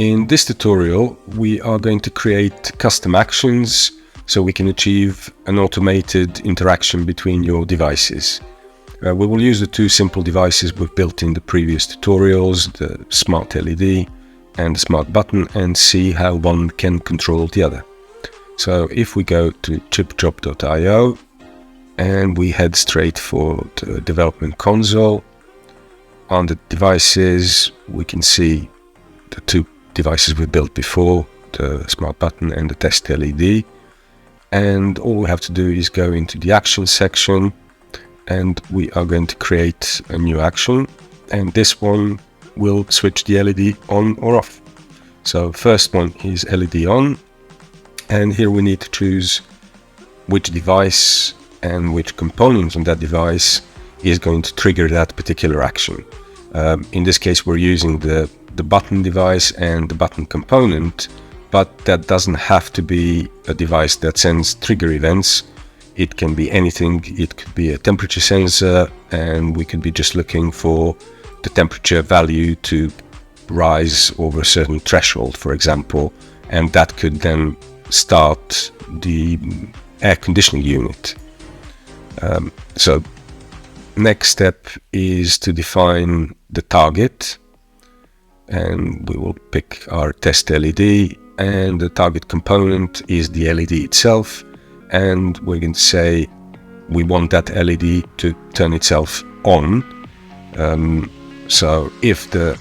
In this tutorial, we are going to create custom actions so we can achieve an automated interaction between your devices. We will use the two simple devices we've built in the previous tutorials, the Smart LED and the Smart Button, and see how one can control the other. So if we go to ChipChop.io and we head straight for the development console, on the devices we can see the two devices we built before, the Smart Button and the Test LED. And all we have to do is go into the action section, and we are going to create a new action, and this one will switch the LED on or off. So first one is LED on, and here we need to choose which device and which component on that device is going to trigger that particular action. In this case we're using the button device and the button component, but that doesn't have to be a device that sends trigger events. It can be anything. It could be a temperature sensor, and we could be just looking for the temperature value to rise over a certain threshold, for example, and that could then start the air conditioning unit. So next step is to define the target, and we will pick our test LED, and the target component is the LED itself, and we're going to say we want that LED to turn itself on. So if the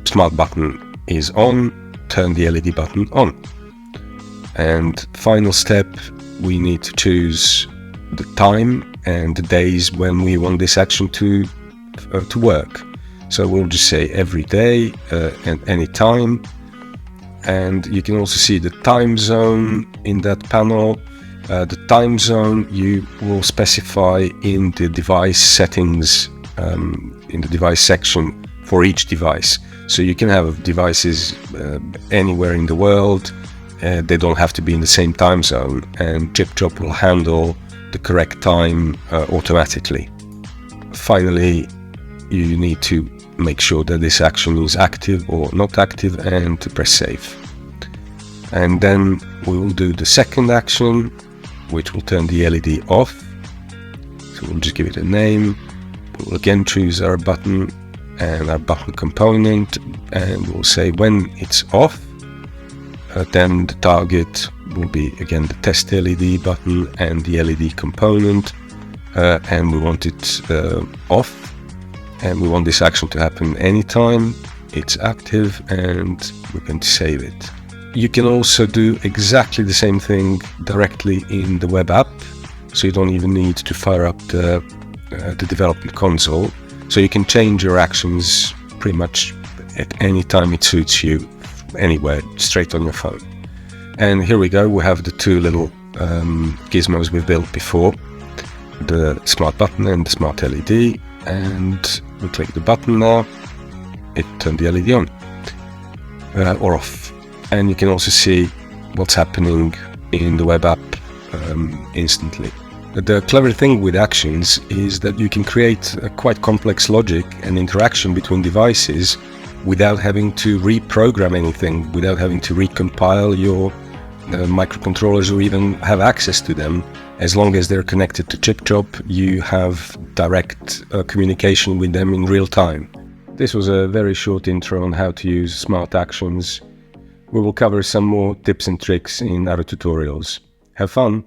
Smart Button is on, turn the LED button on. And final step, we need to choose the time and the days when we want this action to work. So we'll just say every day and any time. And you can also see the time zone in that panel. The time zone you will specify in the device settings, in the device section for each device. So you can have devices anywhere in the world. They don't have to be in the same time zone, and ChipChop will handle the correct time automatically. Finally, you need to make sure that this action is active or not active, and to press save. And then we will do the second action, which will turn the LED off. So we'll just give it a name. We'll again choose our button and our button component, and we'll say when it's off, then the target will be again the test LED button and the LED component, and we want it off, and we want this action to happen anytime it's active, and we're going to save it. You can also do exactly the same thing directly in the web app, so you don't even need to fire up the development console. So you can change your actions pretty much at any time it suits you, anywhere, straight on your phone. And here we go, we have the two little gizmos we've built before, the Smart Button and the Smart LED, and we click the button now, it turned the LED on or off. And you can also see what's happening in the web app instantly. The clever thing with actions is that you can create a quite complex logic and interaction between devices without having to reprogram anything, without having to recompile your microcontrollers or even have access to them. As long as they're connected to ChipChop, you have direct communication with them in real time. This was a very short intro on how to use smart actions. We will cover some more tips and tricks in other tutorials. Have fun!